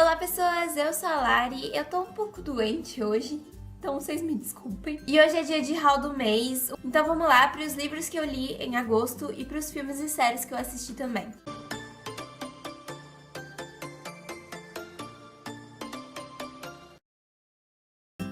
Olá pessoas, eu sou a Lari, eu tô um pouco doente hoje, então vocês me desculpem. E hoje é dia de haul do mês, então vamos lá para os livros que eu li em agosto e para os filmes e séries que eu assisti também.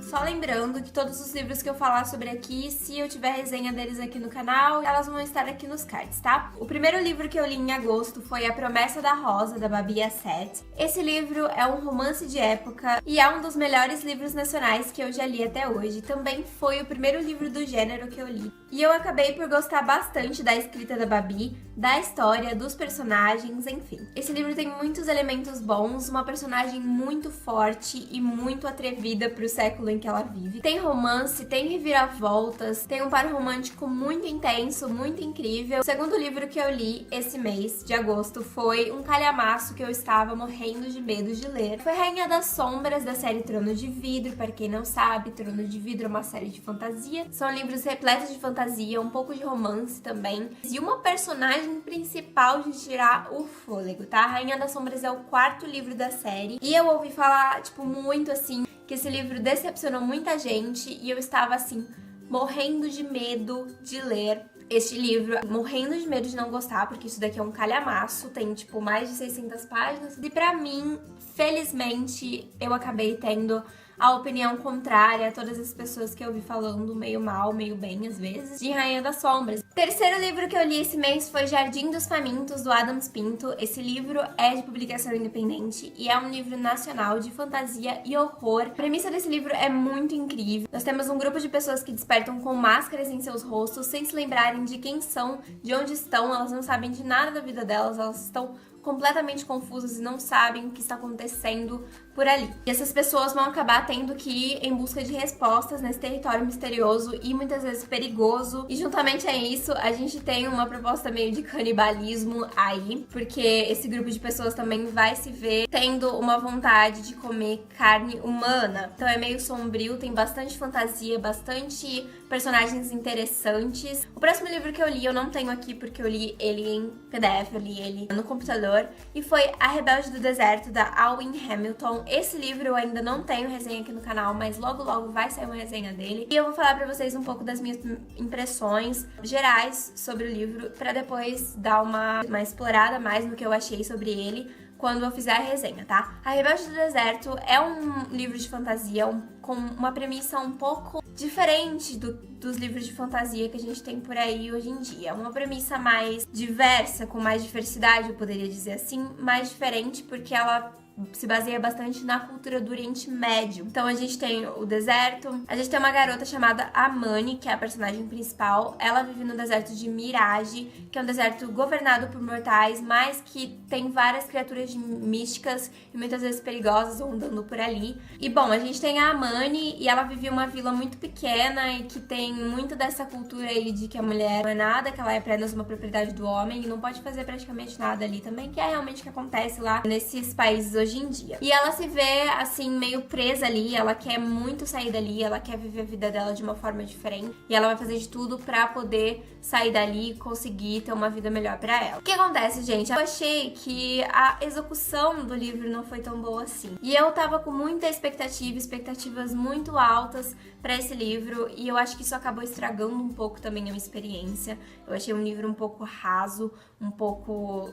Só lembrando que todos os livros que eu falar sobre aqui, se eu tiver resenha deles aqui no canal, elas vão estar aqui nos cards, tá? O primeiro livro que eu li em agosto foi A Promessa da Rosa, da Babi Assed. Esse livro é um romance de época e é um dos melhores livros nacionais que eu já li até hoje. Também foi o primeiro livro do gênero que eu li. E eu acabei por gostar bastante da escrita da Babi, da história, dos personagens, enfim. Esse livro tem muitos elementos bons, uma personagem muito forte e muito atrevida pro século em que ela vive. Tem romance, tem reviravoltas, tem um par romântico muito intenso, muito incrível. O segundo livro que eu li esse mês de agosto foi um calhamaço que eu estava morrendo de medo de ler. Foi Rainha das Sombras, da série Trono de Vidro. Para quem não sabe, Trono de Vidro é uma série de fantasia. São livros repletos de fantasia, um pouco de romance também. E uma personagem principal de tirar o fôlego, tá? Rainha das Sombras é o quarto livro da série. E eu ouvi falar, muito assim, que esse livro decepcionou muita gente e eu estava assim, morrendo de medo de ler este livro, morrendo de medo de não gostar, porque isso daqui é um calhamaço, tem mais de 600 páginas. E pra mim, felizmente, eu acabei tendo a opinião contrária a todas as pessoas que eu vi falando meio mal, meio bem às vezes, de Rainha das Sombras. O terceiro livro que eu li esse mês foi Jardim dos Famintos, do Adams Pinto. Esse livro é de publicação independente e é um livro nacional de fantasia e horror. A premissa desse livro é muito incrível. Nós temos um grupo de pessoas que despertam com máscaras em seus rostos, sem se lembrarem de quem são, de onde estão, elas não sabem de nada da vida delas, elas estão completamente confusas e não sabem o que está acontecendo por ali. E essas pessoas vão acabar tendo que ir em busca de respostas nesse território misterioso e muitas vezes perigoso. E juntamente a isso, a gente tem uma proposta meio de canibalismo aí, porque esse grupo de pessoas também vai se ver tendo uma vontade de comer carne humana. Então é meio sombrio, tem bastante fantasia, bastante personagens interessantes. O próximo livro que eu li, eu não tenho aqui porque eu li ele em PDF, eu li ele no computador, e foi A Rebelde do Deserto, da Alwyn Hamilton. Esse livro eu ainda não tenho resenha aqui no canal, mas logo logo vai sair uma resenha dele. E eu vou falar pra vocês um pouco das minhas impressões gerais sobre o livro, pra depois dar uma explorada mais no que eu achei sobre ele quando eu fizer a resenha, tá? A Rebelde do Deserto é um livro de fantasia com uma premissa um pouco diferente dos livros de fantasia que a gente tem por aí hoje em dia. Uma premissa mais diversa, com mais diversidade, eu poderia dizer assim, mais diferente porque ela se baseia bastante na cultura do Oriente Médio. Então a gente tem o deserto, a gente tem uma garota chamada Amani, que é a personagem principal. Ela vive no deserto de Mirage, que é um deserto governado por mortais, mas que tem várias criaturas místicas e muitas vezes perigosas rondando por ali. E bom, a gente tem a Amani e ela vive em uma vila muito pequena e que tem muito dessa cultura aí de que a mulher não é nada, que ela é apenas uma propriedade do homem e não pode fazer praticamente nada ali também, que é realmente o que acontece lá nesses países hoje em dia. E ela se vê, assim, meio presa ali, ela quer muito sair dali, ela quer viver a vida dela de uma forma diferente, e ela vai fazer de tudo pra poder sair dali e conseguir ter uma vida melhor pra ela. O que acontece, gente? Eu achei que a execução do livro não foi tão boa assim. E eu tava com muita expectativa, expectativas muito altas pra esse livro, e eu acho que isso acabou estragando um pouco também a minha experiência. Eu achei um livro um pouco raso, um pouco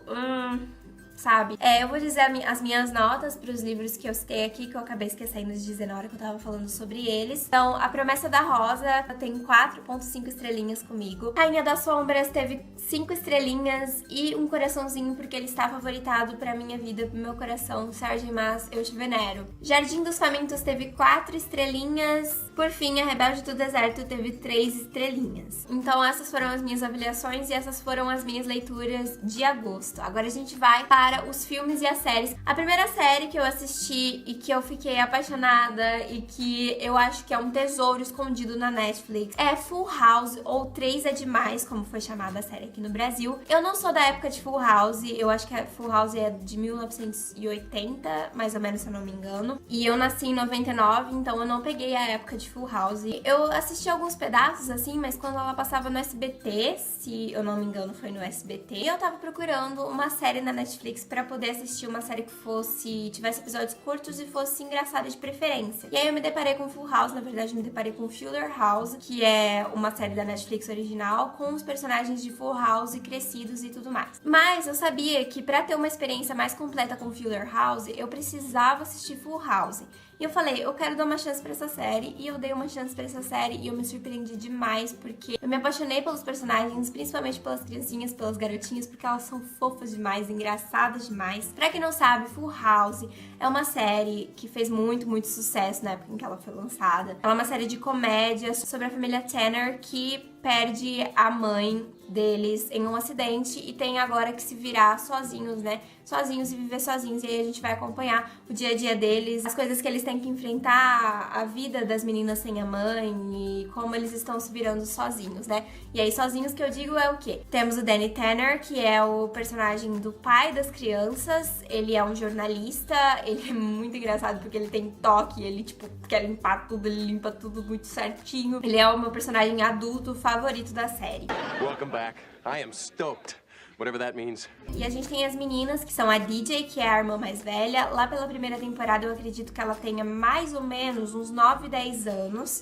sabe? Eu vou dizer as minhas notas para os livros que eu citei aqui, que eu acabei esquecendo de dizer na hora que eu tava falando sobre eles. Então, A Promessa da Rosa tem 4.5 estrelinhas comigo. Rainha das Sombras teve 5 estrelinhas e um coraçãozinho, porque ele está favoritado pra minha vida, pro meu coração. Sérgio Mas, eu te venero. Jardim dos Famintos teve 4 estrelinhas. Por fim, A Rebelde do Deserto teve 3 estrelinhas. Então, essas foram as minhas avaliações e essas foram as minhas leituras de agosto. Agora a gente vai para os filmes e as séries. A primeira série que eu assisti e que eu fiquei apaixonada e que eu acho que é um tesouro escondido na Netflix é Full House, ou 3 é Demais, como foi chamada a série aqui no Brasil. Eu não sou da época de Full House, eu acho que a Full House é de 1980, mais ou menos, se eu não me engano. E eu nasci em 99, então eu não peguei a época de Full House. Eu assisti alguns pedaços, assim, mas quando ela passava no SBT, se eu não me engano foi no SBT, eu tava procurando uma série na Netflix Netflix pra poder assistir uma série que tivesse episódios curtos e fosse engraçada de preferência. E aí eu me deparei com Full House, na verdade eu me deparei com Fuller House, que é uma série da Netflix original com os personagens de Full House crescidos e tudo mais. Mas eu sabia que pra ter uma experiência mais completa com Fuller House, eu precisava assistir Full House. E eu falei, eu quero dar uma chance pra essa série, e eu dei uma chance pra essa série, e eu me surpreendi demais, porque eu me apaixonei pelos personagens, principalmente pelas criancinhas, pelas garotinhas, porque elas são fofas demais, engraçadas demais. Pra quem não sabe, Full House é uma série que fez muito, muito sucesso na época em que ela foi lançada. Ela é uma série de comédia sobre a família Tanner, que perde a mãe deles em um acidente e tem agora que se virar sozinhos, né? Sozinhos e viver sozinhos. E aí a gente vai acompanhar o dia a dia deles, as coisas que eles têm que enfrentar, a vida das meninas sem a mãe e como eles estão se virando sozinhos, né? E aí sozinhos que eu digo é o quê? Temos o Danny Tanner, que é o personagem do pai das crianças. Ele é um jornalista, ele é muito engraçado porque ele tem toque, ele tipo quer limpar tudo, ele limpa tudo muito certinho. Ele é o meu personagem adulto favorito da série. Welcome back. I am stoked. Whatever that means. E a gente tem as meninas, que são a DJ, que é a irmã mais velha. Lá pela primeira temporada eu acredito que ela tenha mais ou menos uns 9, 10 anos.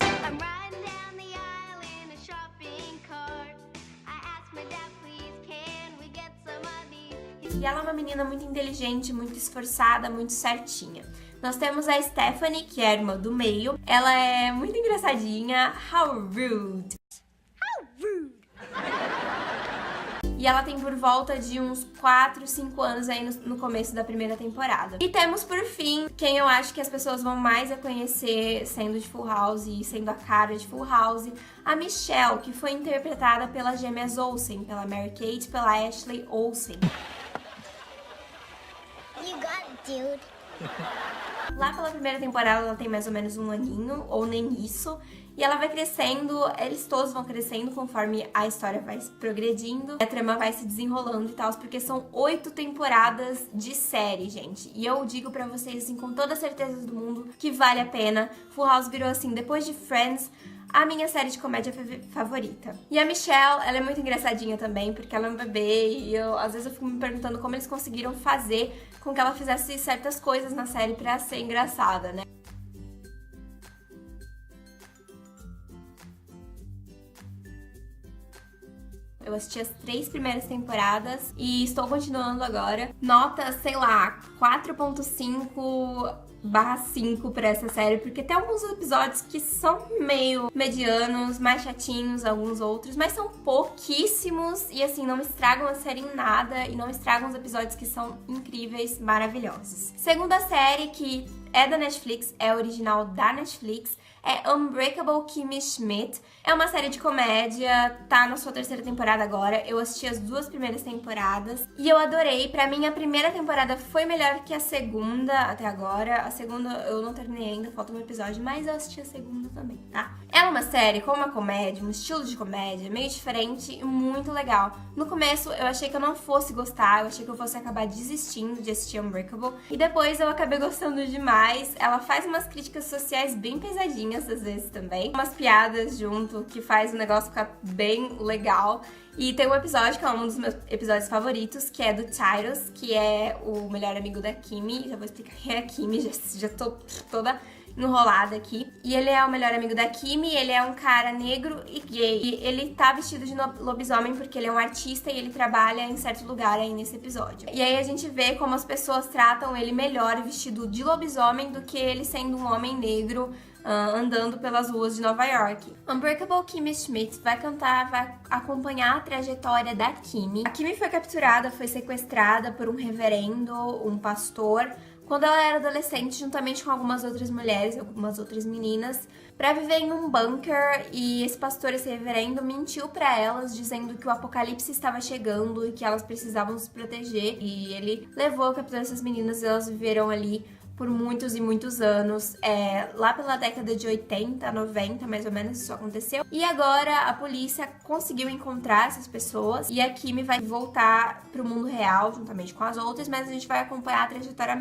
E ela é uma menina muito inteligente, muito esforçada, muito certinha. Nós temos a Stephanie, que é a irmã do meio. Ela é muito engraçadinha. How rude! How rude! E ela tem por volta de uns 4, 5 anos aí no começo da primeira temporada. E temos, por fim, quem eu acho que as pessoas vão mais a conhecer sendo de Full House e sendo a cara de Full House, a Michelle, que foi interpretada pelas gêmeas Olsen, pela Mary-Kate e pela Ashley Olsen. You got it, dude. Lá pela primeira temporada ela tem mais ou menos um aninho, ou nem isso. E ela vai crescendo, eles todos vão crescendo conforme a história vai progredindo. A trama vai se desenrolando e tal, porque são 8 temporadas de série, gente. E eu digo pra vocês, assim, com toda a certeza do mundo, que vale a pena. Full House virou, assim, depois de Friends, a minha série de comédia favorita. E a Michelle, ela é muito engraçadinha também, porque ela é um bebê e às vezes eu fico me perguntando como eles conseguiram fazer com que ela fizesse certas coisas na série pra ser engraçada, né? Eu assisti as 3 primeiras temporadas e estou continuando agora. Nota, sei lá, 4.5/5 pra essa série, porque tem alguns episódios que são meio medianos, mais chatinhos, alguns outros, mas são pouquíssimos e assim, não estragam a série em nada e não estragam os episódios que são incríveis, maravilhosos. Segunda série que é da Netflix, é original da Netflix, é Unbreakable Kimmy Schmidt. É uma série de comédia, tá na sua 3ª temporada agora. Eu assisti as 2 primeiras temporadas e eu adorei. Pra mim, a primeira temporada foi melhor que a segunda até agora. A segunda eu não terminei ainda, falta um episódio, mas eu assisti a segunda também, tá? Ela é uma série com uma comédia, um estilo de comédia meio diferente e muito legal. No começo, eu achei que eu não fosse gostar, eu achei que eu fosse acabar desistindo de assistir Unbreakable. E depois eu acabei gostando demais. Ela faz umas críticas sociais bem pesadinhas às vezes também. Umas piadas junto que faz o negócio ficar bem legal. E tem um episódio que é um dos meus episódios favoritos, que é do Tyrus, que é o melhor amigo da Kimmy. Já vou explicar quem é a Kimmy, já tô toda enrolada aqui. E ele é o melhor amigo da Kimmy, ele é um cara negro e gay. E ele tá vestido de lobisomem porque ele é um artista e ele trabalha em certo lugar aí nesse episódio. E aí a gente vê como as pessoas tratam ele melhor vestido de lobisomem do que ele sendo um homem negro andando pelas ruas de Nova York. Unbreakable Kimmy Schmidt vai acompanhar a trajetória da Kimmy. A Kimmy foi capturada, foi sequestrada por um reverendo, um pastor, quando ela era adolescente, juntamente com algumas outras mulheres, algumas outras meninas, pra viver em um bunker. E esse pastor, esse reverendo, mentiu pra elas, dizendo que o apocalipse estava chegando e que elas precisavam se proteger. E ele levou a capturar essas meninas e elas viveram ali por muitos e muitos anos. Lá pela década de 80, 90, mais ou menos, isso aconteceu. E agora a polícia conseguiu encontrar essas pessoas e a Kimi vai voltar pro mundo real, juntamente com as outras, mas a gente vai acompanhar a trajetória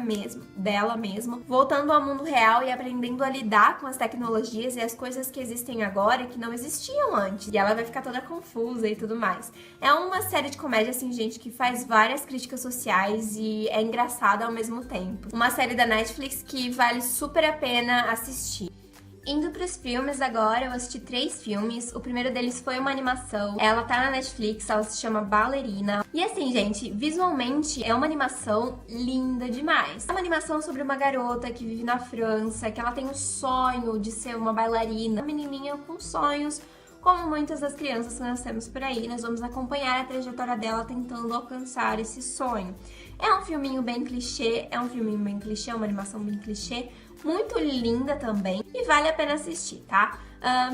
dela mesmo, voltando ao mundo real e aprendendo a lidar com as tecnologias e as coisas que existem agora e que não existiam antes. E ela vai ficar toda confusa e tudo mais. É uma série de comédia, assim, gente, que faz várias críticas sociais e é engraçada ao mesmo tempo. Uma série da Netflix que vale super a pena assistir. Indo pros filmes agora, eu assisti 3 filmes. O primeiro deles foi uma animação. Ela tá na Netflix, ela se chama Ballerina. E assim, gente, visualmente é uma animação linda demais. É uma animação sobre uma garota que vive na França, que ela tem o sonho de ser uma bailarina. Uma menininha com sonhos, como muitas das crianças que nós temos por aí. Nós vamos acompanhar a trajetória dela tentando alcançar esse sonho. É um filminho bem clichê, é uma animação bem clichê, muito linda também e vale a pena assistir, tá?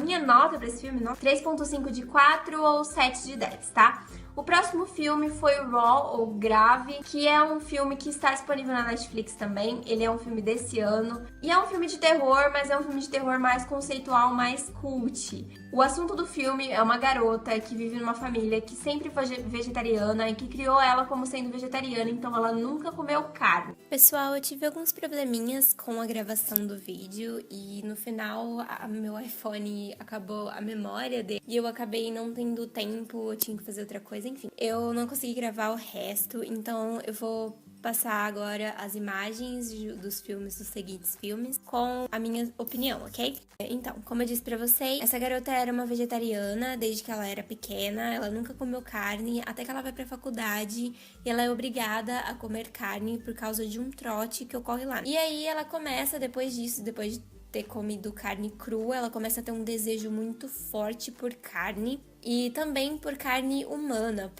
Minha nota pra esse filme, 3.5 de 4 ou 7 de 10, tá? O próximo filme foi Raw, ou Grave, que é um filme que está disponível na Netflix também. Ele é um filme desse ano. E é um filme de terror, mas é um filme de terror mais conceitual, mais cult. O assunto do filme é uma garota que vive numa família que sempre foi vegetariana e que criou ela como sendo vegetariana, então ela nunca comeu carne. Pessoal, eu tive alguns probleminhas com a gravação do vídeo e no final meu iPhone acabou a memória dele e eu acabei não tendo tempo, eu tinha que fazer outra coisa, enfim. Eu não consegui gravar o resto, então eu vou passar agora as imagens dos seguintes filmes com a minha opinião, ok? Então, como eu disse pra vocês, essa garota era uma vegetariana desde que ela era pequena, ela nunca comeu carne, até que ela vai pra faculdade e ela é obrigada a comer carne por causa de um trote que ocorre lá. E aí ela começa, depois de ter comido carne crua, ela começa a ter um desejo muito forte por carne e também por carne humana,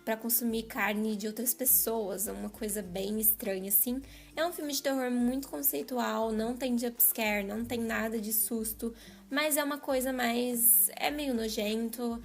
para consumir carne de outras pessoas, é uma coisa bem estranha assim. É um filme de terror muito conceitual, não tem jumpscare, não tem nada de susto, mas é uma coisa mais... é meio nojento,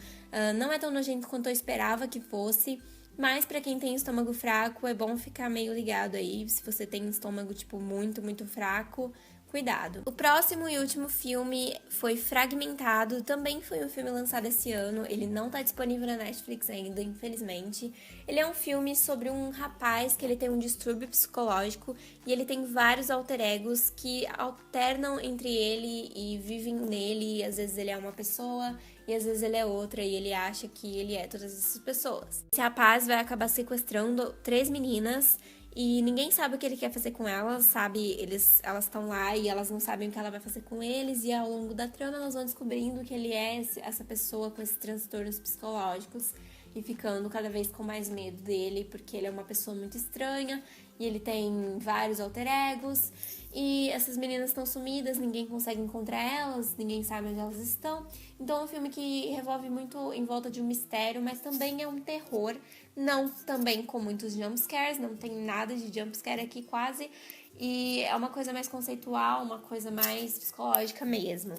não é tão nojento quanto eu esperava que fosse, mas pra quem tem estômago fraco é bom ficar meio ligado aí, se você tem estômago tipo muito, muito fraco, cuidado. O próximo e último filme foi Fragmentado, também foi um filme lançado esse ano, ele não tá disponível na Netflix ainda, infelizmente. Ele é um filme sobre um rapaz que ele tem um distúrbio psicológico e ele tem vários alter egos que alternam entre ele e vivem nele, e às vezes ele é uma pessoa e às vezes ele é outra e ele acha que ele é todas essas pessoas. Esse rapaz vai acabar sequestrando 3 meninas e ninguém sabe o que ele quer fazer com elas, sabe? Elas estão lá e elas não sabem o que ela vai fazer com eles. E ao longo da trama elas vão descobrindo que ele é essa pessoa com esses transtornos psicológicos e ficando cada vez com mais medo dele, porque ele é uma pessoa muito estranha e ele tem vários alter egos. E essas meninas estão sumidas, ninguém consegue encontrar elas, ninguém sabe onde elas estão. Então é um filme que revolve muito em volta de um mistério, mas também é um terror. Não também com muitos jumpscares, não tem nada de jumpscare aqui quase. E é uma coisa mais conceitual, uma coisa mais psicológica mesmo.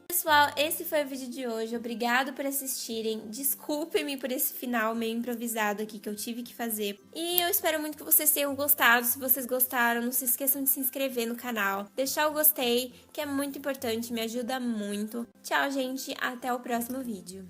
Pessoal, esse foi o vídeo de hoje. Obrigado por assistirem. Desculpem-me por esse final meio improvisado aqui que eu tive que fazer. E eu espero muito que vocês tenham gostado. Se vocês gostaram, não se esqueçam de se inscrever no canal, deixar o gostei, que é muito importante, me ajuda muito. Tchau, gente. Até o próximo vídeo.